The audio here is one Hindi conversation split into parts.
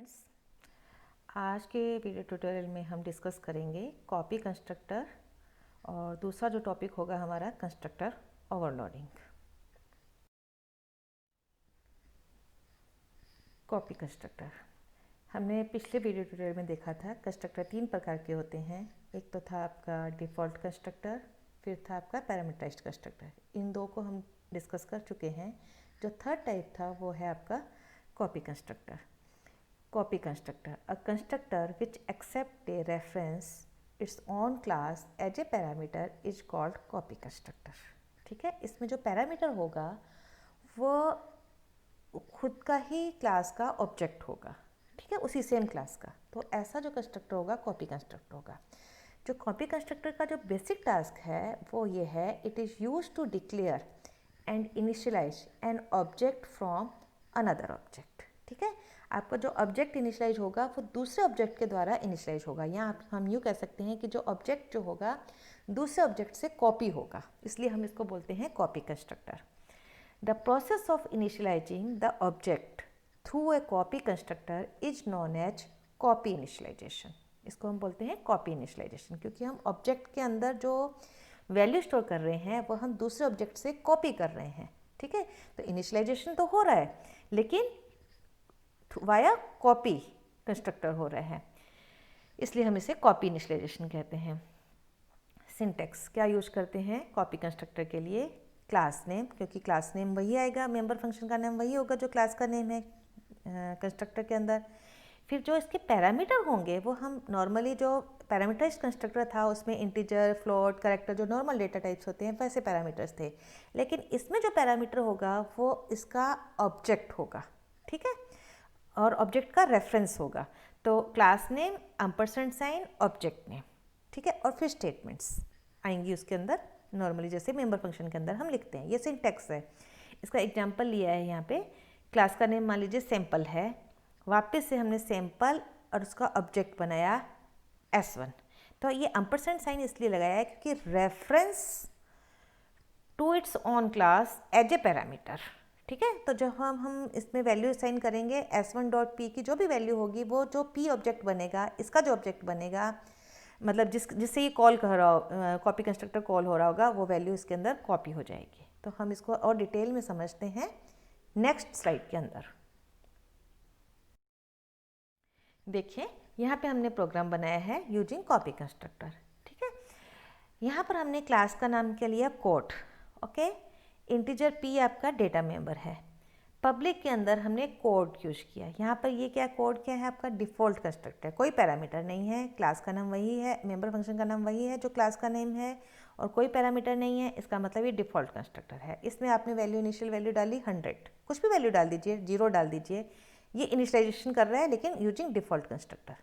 फ्रेंड्स, आज के वीडियो ट्यूटोरियल में हम डिस्कस करेंगे कॉपी कंस्ट्रक्टर और दूसरा जो टॉपिक होगा हमारा कंस्ट्रक्टर ओवरलोडिंग। कॉपी कंस्ट्रक्टर हमने पिछले वीडियो ट्यूटोरियल में देखा था। कंस्ट्रक्टर तीन प्रकार के होते हैं। एक तो था आपका डिफ़ॉल्ट कंस्ट्रक्टर, फिर था आपका पैरामीटराइज्ड कंस्ट्रक्टर। इन दो को हम डिस्कस कर चुके हैं। जो थर्ड टाइप था वो है आपका copy constructor. Copy constructor, a constructor which accepts a reference its own class as a parameter is called copy constructor। ठीक है, इसमें जो पैरामीटर होगा वो खुद का ही क्लास का ऑब्जेक्ट होगा। ठीक है, उसी सेम क्लास का। तो ऐसा जो कंस्ट्रक्टर होगा कॉपी कंस्ट्रक्टर होगा। जो कॉपी कंस्ट्रक्टर का जो बेसिक टास्क है वो ये है, it is use to declare and initialise an object from another object. ठीक है, आपका जो ऑब्जेक्ट इनिशियलाइज होगा वो दूसरे ऑब्जेक्ट के द्वारा इनिशियलाइज होगा। यहाँ हम यूँ कह सकते हैं कि जो ऑब्जेक्ट जो होगा दूसरे ऑब्जेक्ट से कॉपी होगा, इसलिए हम इसको बोलते हैं copy constructor. The process of initialising the object through a copy constructor is known as copy initialisation. इसको हम बोलते हैं कॉपी इनिशियलाइजेशन, क्योंकि हम ऑब्जेक्ट के अंदर जो वैल्यू स्टोर कर रहे हैं वो हम दूसरे ऑब्जेक्ट से कॉपी कर रहे हैं। ठीक है, तो इनिशियलाइजेशन तो हो रहा है लेकिन वाया कॉपी कंस्ट्रक्टर हो रहा है, इसलिए हम इसे कॉपी इनिशियलाइजेशन कहते हैं। सिंटेक्स क्या यूज करते हैं कॉपी कंस्ट्रक्टर के लिए? क्लास नेम, क्योंकि क्लास नेम वही आएगा, मेंबर फंक्शन का नाम वही होगा जो क्लास का नेम है कंस्ट्रक्टर के अंदर। फिर जो इसके पैरामीटर होंगे वो हम नॉर्मली जो पैरामीटराइज्ड कंस्ट्रक्टर था उसमें इंटीजर, फ्लोट, कैरेक्टर जो नॉर्मल डेटा टाइप्स होते हैं वैसे पैरामीटर्स थे, लेकिन इसमें जो पैरामीटर होगा वो इसका ऑब्जेक्ट होगा। ठीक है, और ऑब्जेक्ट का रेफरेंस होगा। तो class name, ampersand sign, object name. ठीक है, और फिर स्टेटमेंट्स आएंगी उसके अंदर, नॉर्मली जैसे मेंबर फंक्शन के अंदर हम लिखते हैं। ये सिंटैक्स है। इसका एग्जांपल लिया है यहाँ पे। क्लास का नेम मान लीजिए सैम्पल है, वापस से हमने सैम्पल और उसका ऑब्जेक्ट बनाया S1। तो ये एम्परसेंड साइन इसलिए लगाया है क्योंकि reference to its own class as a parameter. ठीक है, तो जब हम इसमें वैल्यू असाइन करेंगे S1.p की जो भी वैल्यू होगी वो जो p ऑब्जेक्ट बनेगा, इसका जो ऑब्जेक्ट बनेगा, मतलब जिससे ये कॉल कर रहा हो, कॉपी कंस्ट्रक्टर कॉल हो रहा होगा, वो वैल्यू इसके अंदर कॉपी हो जाएगी। तो हम इसको और डिटेल में समझते हैं नेक्स्ट स्लाइड के अंदर। देखिए यहाँ पे हमने प्रोग्राम बनाया है यूजिंग कॉपी कंस्ट्रक्टर। ठीक है, यहाँ पर हमने क्लास का नाम क्या लिया, कोड। ओके, इंटीजर p आपका डेटा मेंबर है। पब्लिक के अंदर हमने कोड यूज किया। यहाँ पर ये क्या कोड क्या है आपका, डिफ़ॉल्ट कंस्ट्रक्टर, कोई पैरामीटर नहीं है, क्लास का नाम वही है, मेंबर फंक्शन का नाम वही है जो क्लास का नेम है, और कोई पैरामीटर नहीं है। इसका मतलब ये डिफ़ॉल्ट कंस्ट्रक्टर है। इसमें आपने वैल्यू, इनिशियल वैल्यू डाली 100, कुछ भी वैल्यू डाल दीजिए, 0 डाल दीजिए। ये इनिशियलाइजेशन कर रहा है लेकिन यूजिंग डिफ़ॉल्ट कंस्ट्रक्टर।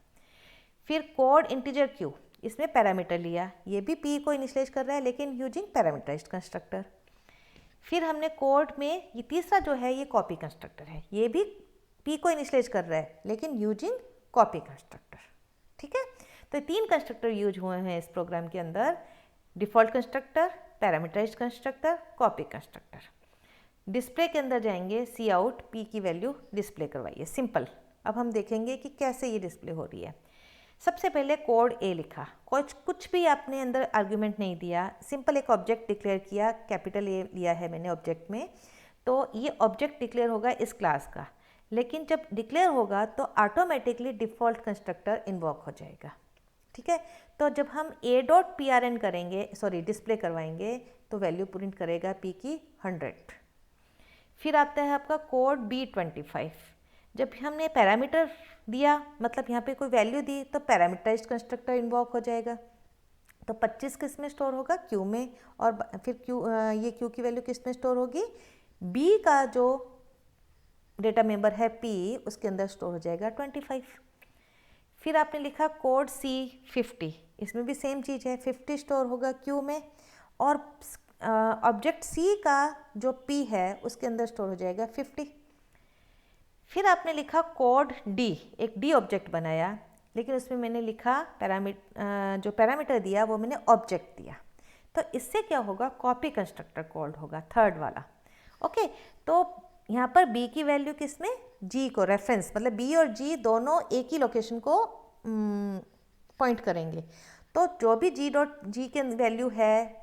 फिर कोड इंटीजर q, इसमें पैरामीटर लिया, ये भी p को इनिशियलाइज कर रहा है लेकिन यूजिंग पैरामीटराइज्ड कंस्ट्रक्टर। फिर हमने कोड में ये तीसरा जो है ये कॉपी कंस्ट्रक्टर है, ये भी p को इनिशियलाइज कर रहा है लेकिन यूजिंग कॉपी कंस्ट्रक्टर। ठीक है, तो तीन कंस्ट्रक्टर यूज हुए हैं इस प्रोग्राम के अंदर, default constructor, parameterised constructor, copy constructor. Display के अंदर जाएंगे, सी आउट p की वैल्यू डिस्प्ले करवाइए, सिंपल। अब हम देखेंगे कि कैसे ये डिस्प्ले हो रही है। सबसे पहले कोड A लिखा, कुछ भी आपने अंदर आर्ग्यूमेंट नहीं दिया, सिंपल एक ऑब्जेक्ट डिक्लेयर किया, कैपिटल A लिया है मैंने ऑब्जेक्ट में। तो ये ऑब्जेक्ट डिक्लेयर होगा इस क्लास का, लेकिन जब डिक्लेयर होगा तो ऑटोमेटिकली डिफ़ॉल्ट कंस्ट्रक्टर इन्वॉक हो जाएगा। ठीक है, तो जब हम a.prn करेंगे, सॉरी डिस्प्ले करवाएंगे, तो वैल्यू प्रिंट करेगा p की 100। फिर आता है आपका कोड B25। जब हमने पैरामीटर दिया, मतलब यहाँ पे कोई वैल्यू दी, तो पैरामीटराइज्ड कंस्ट्रक्टर इन्वॉक हो जाएगा। तो 25 किस में स्टोर होगा, क्यू में, और फिर ये क्यू की वैल्यू किस में स्टोर होगी, बी का जो डेटा मेंबर है p, उसके अंदर स्टोर हो जाएगा 25। फिर आपने लिखा कोड C50, इसमें भी सेम चीज़ है, 50 स्टोर होगा क्यू में, और ऑब्जेक्ट C का जो p है उसके अंदर स्टोर हो जाएगा 50। फिर आपने लिखा कोड D, एक D ऑब्जेक्ट बनाया, लेकिन उसमें मैंने लिखा जो पैरामीटर दिया वो मैंने ऑब्जेक्ट दिया। तो इससे क्या होगा, कॉपी कंस्ट्रक्टर कॉल्ड होगा, थर्ड वाला। ओके, तो यहाँ पर b की वैल्यू किसमें, g को, रेफरेंस मतलब b और g दोनों एक ही लोकेशन को पॉइंट करेंगे। तो जो भी g डॉट g की वैल्यू है,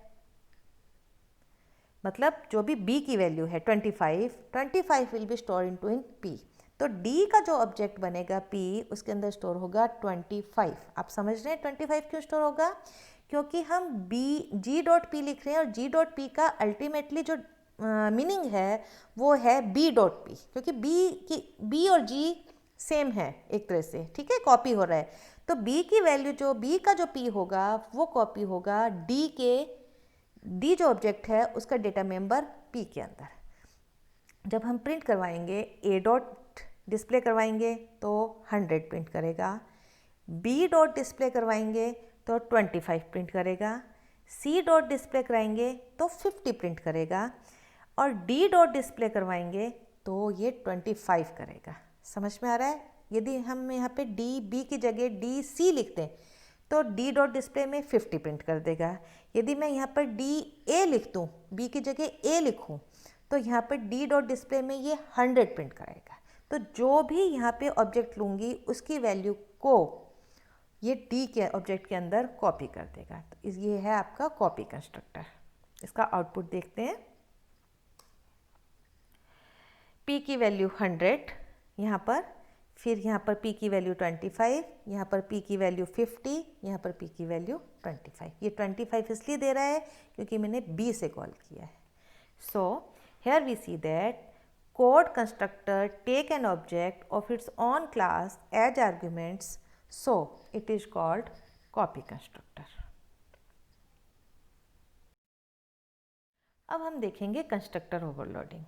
मतलब जो भी b की वैल्यू है 25 will be store into in p। तो d का जो ऑब्जेक्ट बनेगा p, उसके अंदर स्टोर होगा 25। आप समझ रहे हैं 25 क्यों स्टोर होगा, क्योंकि हम g डॉट p लिख रहे हैं और g डॉट p का अल्टीमेटली जो मीनिंग है वो है b डॉट p, क्योंकि b और g सेम है एक तरह से, ठीक है, कॉपी हो रहा है। तो b की वैल्यू जो b का जो p होगा वो कॉपी होगा d जो ऑब्जेक्ट है उसका डेटा मेंबर p के अंदर। जब हम प्रिंट करवाएंगे a डॉट डिस्प्ले करवाएंगे तो 100 प्रिंट करेगा, b डॉट डिस्प्ले करवाएंगे तो 25 प्रिंट करेगा, c डॉट डिस्प्ले कराएंगे तो 50 प्रिंट करेगा, और d डॉट डिस्प्ले करवाएंगे तो ये 25 करेगा। समझ में आ रहा है। यदि हम यहाँ पे b की जगह c लिखते हैं तो d डॉट डिस्प्ले में 50 प्रिंट कर देगा। यदि मैं यहाँ पर a लिख दूँ, b की जगह a लिखूँ, तो यहाँ पर d डॉट डिस्प्ले में ये 100 प्रिंट करेगा। तो जो भी यहाँ पे ऑब्जेक्ट लूँगी उसकी वैल्यू को ये d के ऑब्जेक्ट के अंदर कॉपी कर देगा। तो ये है आपका कॉपी कंस्ट्रक्टर। इसका आउटपुट देखते हैं। p की वैल्यू 100 यहाँ पर, फिर यहाँ पर p की वैल्यू 25, यहाँ पर p की वैल्यू 50, यहाँ पर p की वैल्यू 25। ये 25 इसलिए दे रहा है क्योंकि मैंने b से कॉल किया है। सो here we see that code constructor take an object of its own class as arguments, so it is called copy constructor। अब हम देखेंगे कंस्ट्रक्टर ओवरलोडिंग।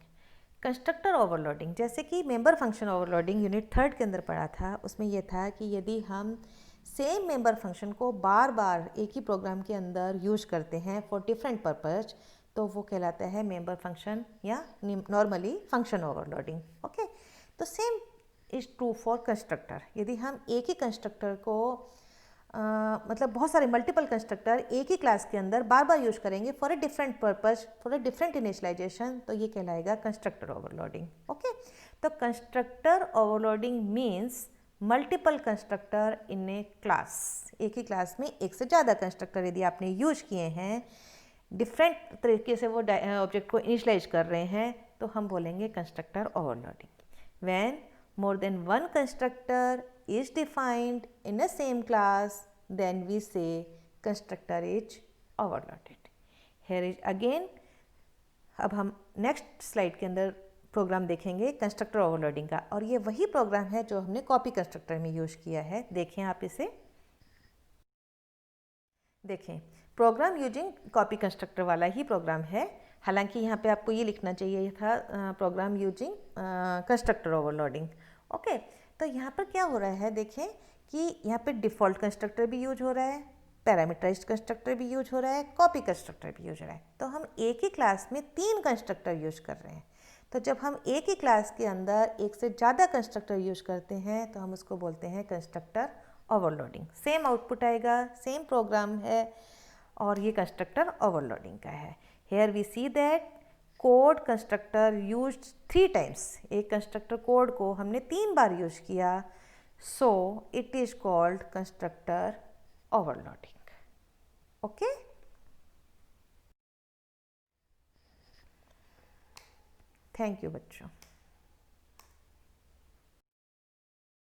कंस्ट्रक्टर ओवरलोडिंग जैसे कि मेंबर फंक्शन ओवरलोडिंग यूनिट 3 के अंदर पढ़ा था, उसमें यह था कि यदि हम सेम मेंबर फंक्शन को बार बार एक ही प्रोग्राम के अंदर यूज करते हैं फॉर डिफरेंट पर्पज, तो वो कहलाता है मेंबर फंक्शन या नॉर्मली फंक्शन ओवरलोडिंग। ओके, तो same is true for constructor. यदि हम एक ही कंस्ट्रक्टर को मतलब बहुत सारे मल्टीपल कंस्ट्रक्टर एक ही क्लास के अंदर बार बार यूज करेंगे for a different purpose, for a different initialisation, तो ये कहलाएगा कंस्ट्रक्टर ओवरलोडिंग। ओके, तो constructor overloading means multiple constructor in a class. एक ही क्लास में एक से ज़्यादा कंस्ट्रक्टर यदि आपने यूज किए हैं, डिफरेंट तरीके से वो ऑब्जेक्ट को इनिशियलाइज कर रहे हैं, तो हम बोलेंगे constructor overloading. When more than one constructor is defined in a same class, then we say constructor is overloaded। Here is again, अब हम नेक्स्ट स्लाइड के अंदर प्रोग्राम देखेंगे कंस्ट्रक्टर ओवरलोडिंग का, और ये वही प्रोग्राम है जो हमने कॉपी कंस्ट्रक्टर में यूज किया है। देखें आप इसे, देखें प्रोग्राम यूजिंग कॉपी कंस्ट्रक्टर वाला ही प्रोग्राम है। हालांकि यहाँ पे आपको ये लिखना चाहिए था program using constructor overloading. Okay, तो यहाँ पर क्या हो रहा है, देखें कि यहाँ पे डिफ़ॉल्ट कंस्ट्रक्टर भी यूज हो रहा है, पैरामीटराइज्ड कंस्ट्रक्टर भी यूज हो रहा है, कॉपी कंस्ट्रक्टर भी यूज हो रहा है। तो हम एक ही क्लास में 3 कंस्ट्रक्टर यूज कर रहे हैं। तो जब हम एक ही क्लास के अंदर एक से ज़्यादा कंस्ट्रक्टर यूज करते हैं तो हम उसको बोलते हैं कंस्ट्रक्टर ओवरलोडिंग। सेम आउटपुट आएगा, सेम प्रोग्राम है, और ये कंस्ट्रक्टर ओवरलोडिंग का है। Here we see that code constructor used 3 times. एक कंस्ट्रक्टर कोड को हमने 3 बार यूज किया, so it is called constructor overloading. Okay, thank you बच्चों।